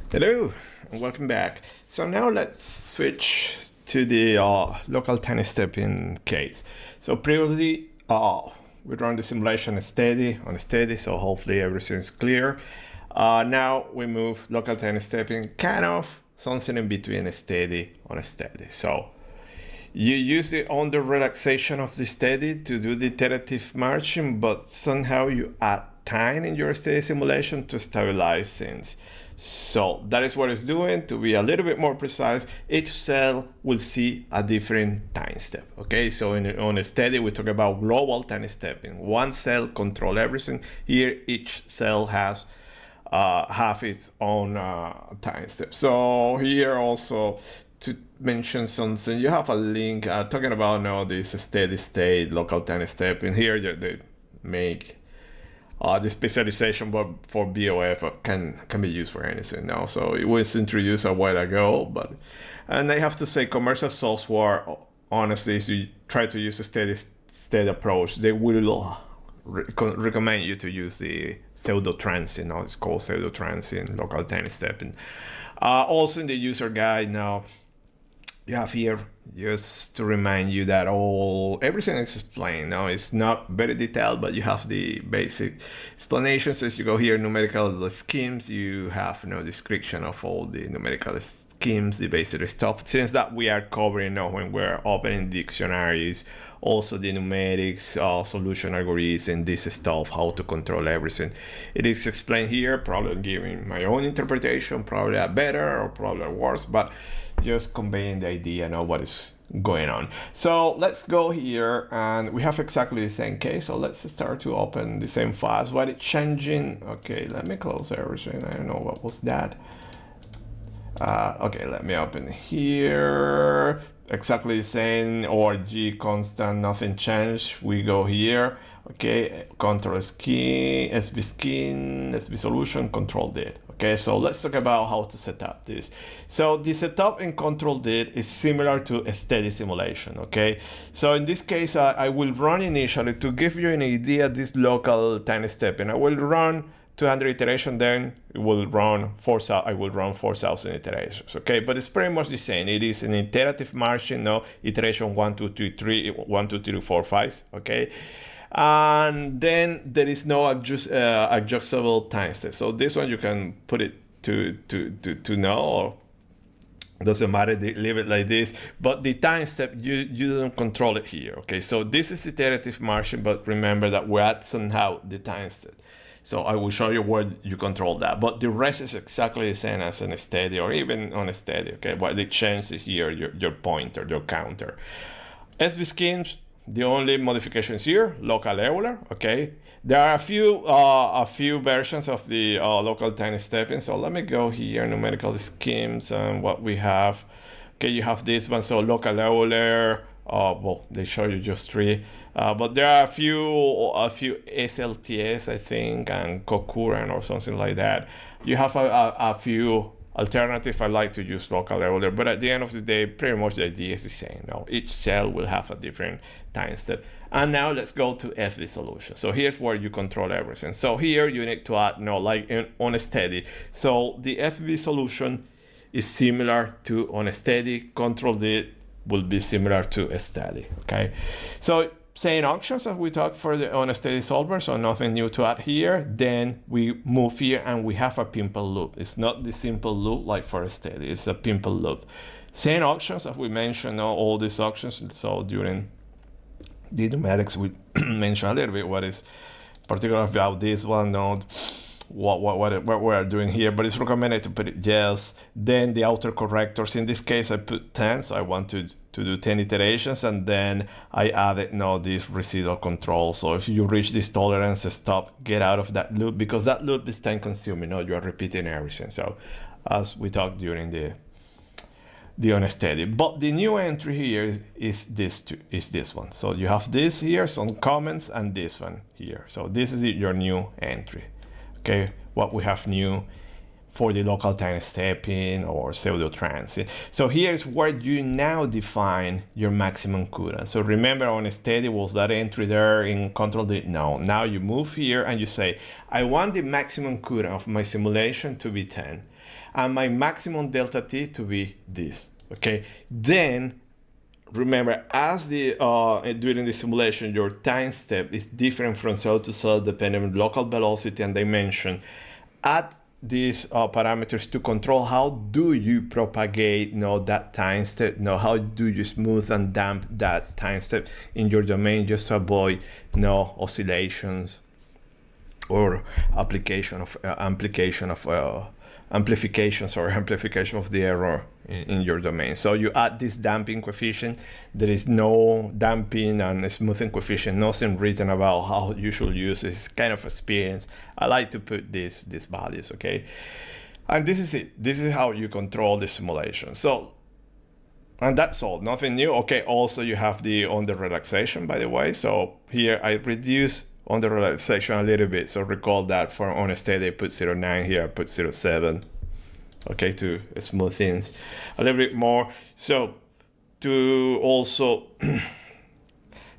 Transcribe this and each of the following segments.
Hello and welcome back. So now let's switch to the local tiny stepping case. So previously we run the simulation steady, so hopefully everything's clear. Now we move local tiny stepping, kind of something in between steady on steady. So you use the under relaxation of the steady to do the iterative marching, but somehow you add time in your steady simulation to stabilize things. So that is what it's doing. To be a little bit more precise, each cell will see a different time step. Okay, so on a steady, we talk about global time stepping. One cell control everything. Here, each cell has have its own time step. So here also, to mention something, you have a link talking about now this steady state local time stepping. Here they make the specialization for BOF can be used for anything now. So it was introduced a while ago, and I have to say, commercial software, honestly, if you try to use a steady state approach, they will recommend you to use the pseudo-transient. It's called pseudo-transient local time stepping. Also in the user guide now, you have here just to remind you that everything is explained. Now it's not very detailed, but you have the basic explanations. As you go here, numerical schemes, you have description of all the numerical schemes, the basic stuff. Since that we are covering now when we're opening dictionaries, also the numerics, solution algorithm, this stuff, how to control everything. It is explained here, probably giving my own interpretation, probably a better or probably a worse, but just conveying the idea of what is going on. So let's go here, and we have exactly the same case. So let's start to open the same files. What it's changing? Okay, let me close everything. I don't know what was that. Okay, let me open here. Exactly the same, org constant, nothing changed. We go here. Okay, control scheme, fvSolution, controlDict. Okay, so let's talk about how to set up this. So the setup in controlDict is similar to a steady simulation. Okay, so in this case, I will run initially, to give you an idea, this local time step, and I will run 200 iterations, then it will run 4,000. I will run 4,000 iterations. Okay, but it's pretty much the same. It is an iterative marching. No, iteration 1, 2, 3, 3, 1, 2, 3, 4, 5. Okay. And then there is no adjustable time step. So this one you can put it to no, or doesn't matter, leave it like this. But the time step, you don't control it here. Okay, so this is iterative marching, but remember that we add somehow the time step. So I will show you where you control that. But the rest is exactly the same as on a steady or even on a steady. Okay, what they change is here your pointer, your counter. fvSchemes, the only modifications here, local leveler. Okay, there are a few versions of the local time stepping. So let me go here, numerical schemes, and what we have. Okay, you have this one. So local leveler. Well, they show you just 3, but there are a few SLTS, I think, and concurrent or something like that. You have a few alternative. I like to use local leveler, but at the end of the day, pretty much the idea is the same. Now each cell will have a different time step. And now let's go to fvSolutions. So here's where you control everything. So here you need to add like on a steady. So the fvSolution is similar to on a steady. controlDict will be similar to a steady. Okay, so same options as we talked for the on a steady solver, so nothing new to add here. Then we move here and we have a pimple loop. It's not the simple loop like for a steady, it's a pimple loop. Same options as we mentioned, all these options. So during the numerics, we mentioned a little bit what is particular about this one node, what we are doing here, but it's recommended to put it yes. Then the autocorrectors, in this case I put 10, so I want to do 10 iterations, and then I added now this residual control. So if you reach this tolerance, stop, get out of that loop, because that loop is time consuming. You are repeating everything. So as we talked during the on steady, but the new entry here is this one. So you have this here, some comments, and this one here. So this is your new entry. Okay, what we have new for the local time stepping or pseudo-transient. So here's where you now define your maximum CUDA. So remember on a steady was that entry there in controlDict? No, now you move here and you say, I want the maximum CUDA of my simulation to be 10. and my maximum delta t to be this. Okay, then remember, as the during the simulation, your time step is different from cell to cell depending on local velocity and dimension. Add these parameters to control how do you propagate that time step, how do you smooth and damp that time step in your domain, just to avoid oscillations or amplification of the error in your domain. So you add this damping coefficient. There is no damping and smoothing coefficient, nothing written about how you should use it. It's kind of experience. I like to put these values, okay? And this is it. This is how you control the simulation. So, and that's all, nothing new. Okay, also you have the on the relaxation, by the way. So here I reduce on the relaxation a little bit. So recall that for on a steady I put 0.9, here I put 0.7. Okay, to smooth things a little bit more. So to also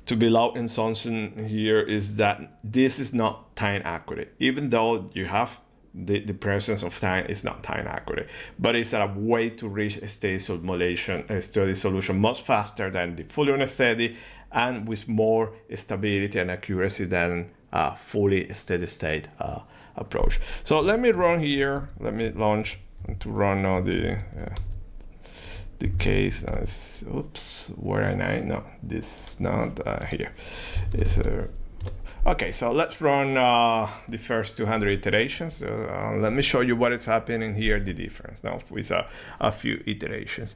to be loud in something here is that this is not time accurate, even though you have the presence of time, is not time accurate, but it's a way to reach a steady solution much faster than the fully on a steady and with more stability and accuracy than a fully steady state approach. So let me run here, let me launch to run now the case. Oops, where am I? No, this is not here. It's okay, so let's run the first 200 iterations. Let me show you what is happening here, the difference now with a few iterations.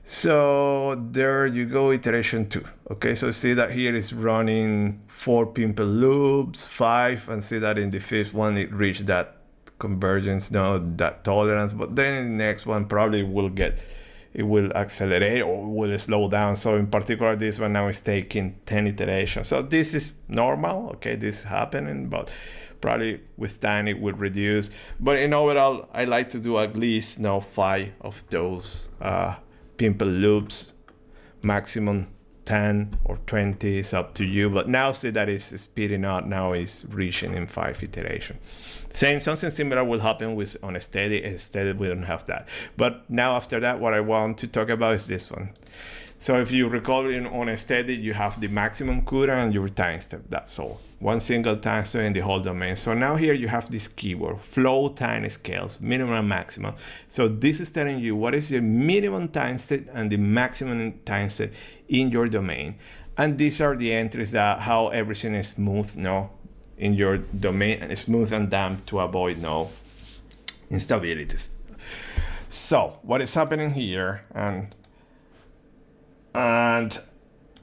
So there you go, iteration 2. Okay, so see that here is running 4 pimple loops, 5, and see that in the 5th one it reached that convergence, that tolerance, but then in the next one probably it will accelerate or will slow down. So in particular, this one now is taking 10 iterations. So this is normal, okay, this is happening, but probably with time it will reduce. But in overall, I like to do at least 5 of those pimple loops, maximum 10 or 20 is up to you, but now see that it's speeding up, now it's reaching in 5 iterations. Something similar will happen with on a steady. We don't have that. But now after that, what I want to talk about is this one. So if you recall, on a steady, you have the maximum CUDA and your time step, that's all. One single time step in the whole domain. So now here you have this keyword, flow time scales, minimum and maximum. So this is telling you what is the minimum time step and the maximum time step in your domain. And these are the entries that how everything is smooth in your domain, and smooth and damp to avoid instabilities. So what is happening here, and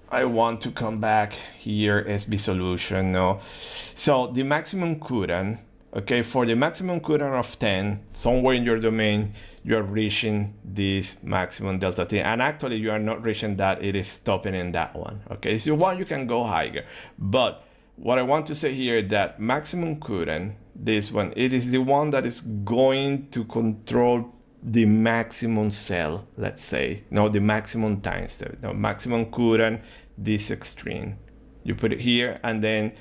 I want to come back here as fvSolution. So the maximum CUDA, okay, for the maximum CUDA of 10, somewhere in your domain, you are reaching this maximum delta t, and actually you are not reaching that, it is stopping in that one. Okay, if you want, you can go higher, but what I want to say here is that maximum CUDA, this one, it is the one that is going to control the maximum cell, let's say, the maximum time step, maximum CUDA, this extreme. You put it here and then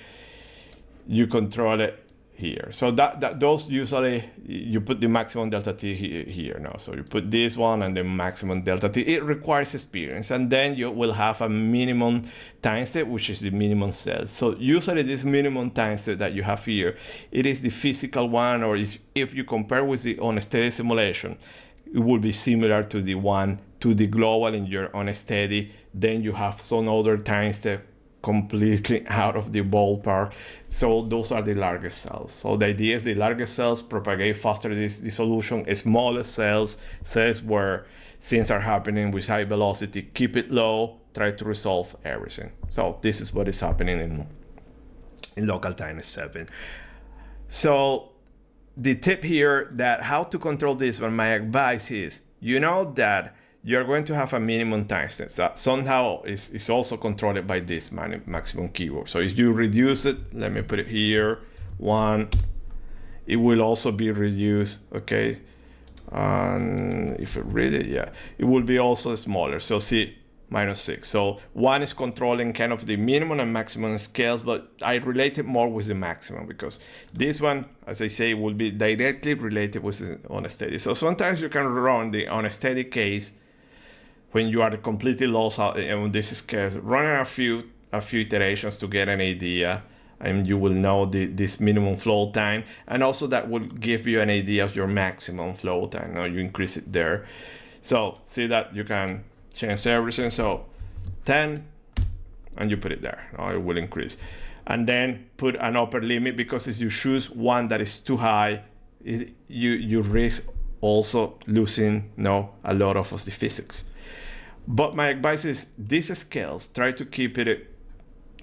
you control it here. So those usually, you put the maximum delta t here now. So you put this one and the maximum delta t. It requires experience, and then you will have a minimum time step, which is the minimum cell. So usually this minimum time step that you have here, it is the physical one, or if you compare with the on a steady simulation, it will be similar to the one to the global in your on a steady. Then you have some other time step completely out of the ballpark. So those are the largest cells. So the idea is the largest cells propagate faster the solution. Smaller cells where things are happening with high velocity, keep it low, try to resolve everything. So this is what is happening in local time 7. So the tip here that how to control this one, my advice is, that you're going to have a minimum time step that somehow is also controlled by this maximum keyword. So if you reduce it, let me put it here, 1, it will also be reduced, okay? And if I read it, yeah, it will be also smaller. So see, -6. So one is controlling kind of the minimum and maximum scales, but I relate it more with the maximum because this one, as I say, will be directly related with the unsteady. So sometimes you can run the unsteady case when you are completely lost on this case, running a few iterations to get an idea, and you will know this minimum flow time, and also that will give you an idea of your maximum flow time. Now you increase it there. So see that you can change everything. So 10, and you put it there. Now it will increase, and then put an upper limit, because if you choose one that is too high, you risk also losing a lot of the physics. But my advice is these scales, try to keep it,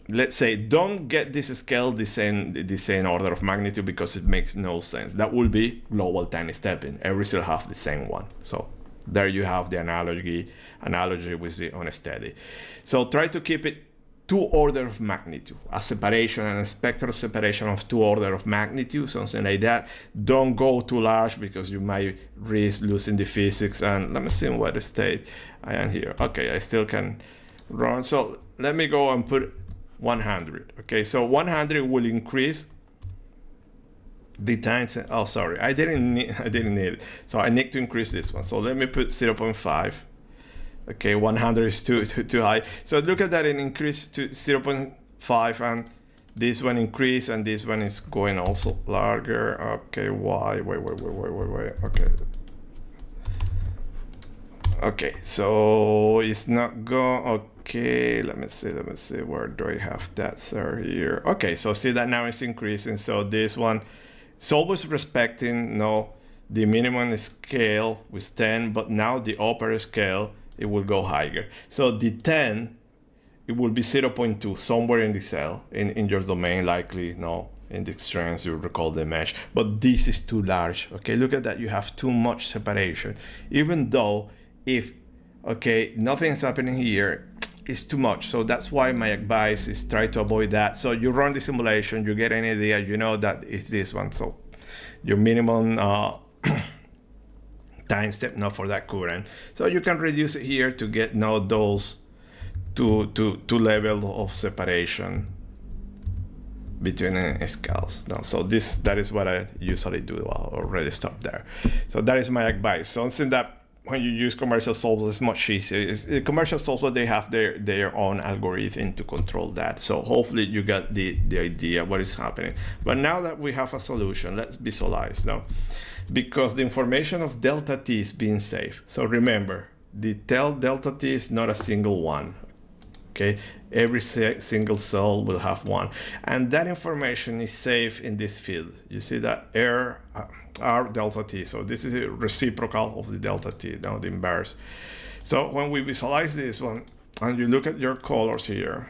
let's say, don't get this scale the same order of magnitude, because it makes no sense. That will be global tiny stepping. Every cell have the same one. So there you have the analogy with the unsteady. So try to keep it 2 order of magnitude, a separation and a spectral separation of 2 order of magnitude, something like that. Don't go too large, because you might risk losing the physics. And let me see in what state I am here. Okay, I still can run. So let me go and put 100. Okay, so 100 will increase the times. Oh, sorry, I didn't need it. So I need to increase this one. So let me put 0.5. Okay, 100 is too high. So look at that, it increased to 0.5, and this one increased, and this one is going also larger. Okay, why? Wait. Okay. Okay, so it's not going. Okay, let me see. Where do I have that, sir? Here. Okay, so see that now it's increasing. So this one, it's always respecting the minimum scale with 10, but now the upper scale, it will go higher. So the 10, it will be 0.2 somewhere in the cell in your domain, likely in the strings you recall the mesh, but this is too large. Okay, look at that, you have too much separation, even though if nothing's happening here, it's too much. So that's why my advice is try to avoid that. So you run the simulation, you get an idea, you know that it's this one. So your minimum time step for that current. So you can reduce it here to get those two levels of separation between scales. So that is what I usually do. I'll already stop there. So that is my advice. Something that when you use commercial software, it's much easier. Commercial software, they have their own algorithm to control that. So hopefully you got the idea what is happening. But now that we have a solution, let's visualize now. Because the information of delta t is being saved. So remember, the delta t is not a single one. Okay, every single cell will have one, and that information is saved in this field. You see that R delta t. So this is a reciprocal of the delta t, now the inverse. So when we visualize this one, and you look at your colors here,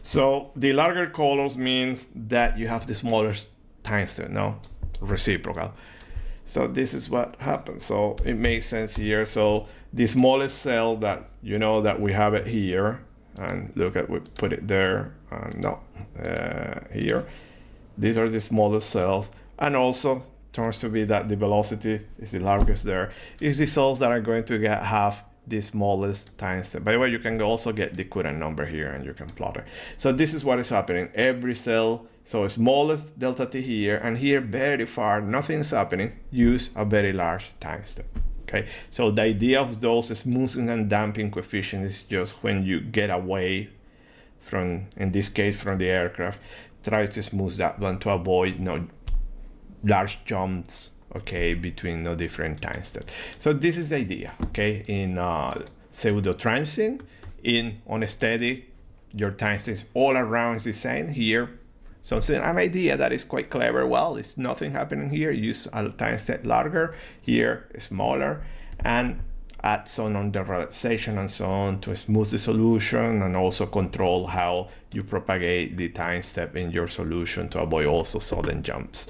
so the larger colors means that you have the smaller time step, reciprocal. So this is what happens. So it makes sense here. So the smallest cell that that we have it here, and look at, we put it there, here. These are the smallest cells, and also turns to be that the velocity is the largest there. Is the cells that are going to have the smallest time step. By the way, you can also get the current number here, and you can plot it. So this is what is happening. Every cell, so smallest delta t here, and here very far, nothing's happening, use a very large time step. Okay, so the idea of those smoothing and damping coefficients is just when you get away from, in this case, from the aircraft, try to smooth that one to avoid large jumps, okay, between different time steps. So this is the idea, okay, in pseudo-transient. In unsteady, your time steps all around is the same. Here, something, an idea that is quite clever. Well, it's nothing happening here. Use a time step larger, here smaller, and add some on the relaxation and so on to smooth the solution, and also control how you propagate the time step in your solution to avoid also sudden jumps.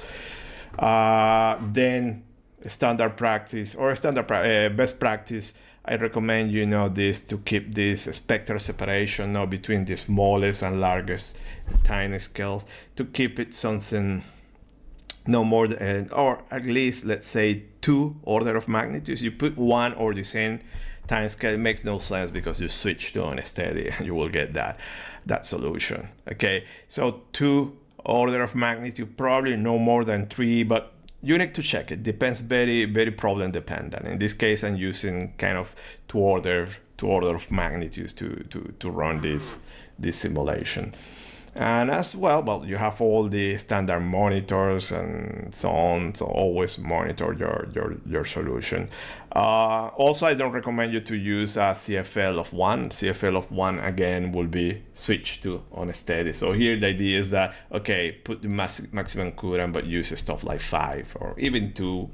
Then standard practice or best practice, I recommend this to keep this spectral separation between the smallest and largest tiny scales, to keep it something no more than, or at least let's say 2 order of magnitudes. You put one or the same time scale, it makes no sense because you switch to unsteady and you will get that solution. Okay, so 2 order of magnitude, probably no more than 3, but you need to check. It depends, very problem dependent. In this case, I'm using kind of two order of magnitudes to run this simulation. And as well, you have all the standard monitors and so on, so always monitor your solution. Also, I don't recommend you to use a CFL of 1. CFL of 1 again will be switched to unsteady. So here the idea is that, okay, put the maximum current, but use stuff like 5 or even 2.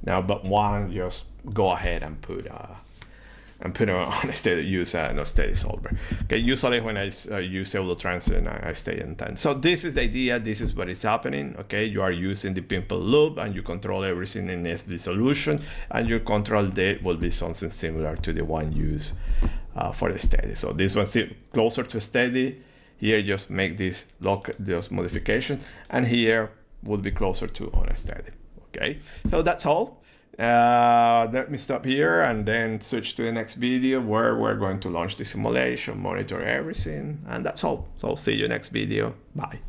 Now, but 1, just go ahead and put on steady, use an unsteady solver. Okay, usually when I use pseudo-transient, I stay in 10. So this is the idea, this is what is happening. Okay, you are using the pimple loop and you control everything in fvSolution, and your controlDict will be something similar to the one used for the steady. So this one's closer to steady. Here, just make this modification, and here will be closer to unsteady. Okay, so that's all. Let me stop here and then switch to the next video where we're going to launch the simulation, monitor everything, and that's all. So see you next video. Bye.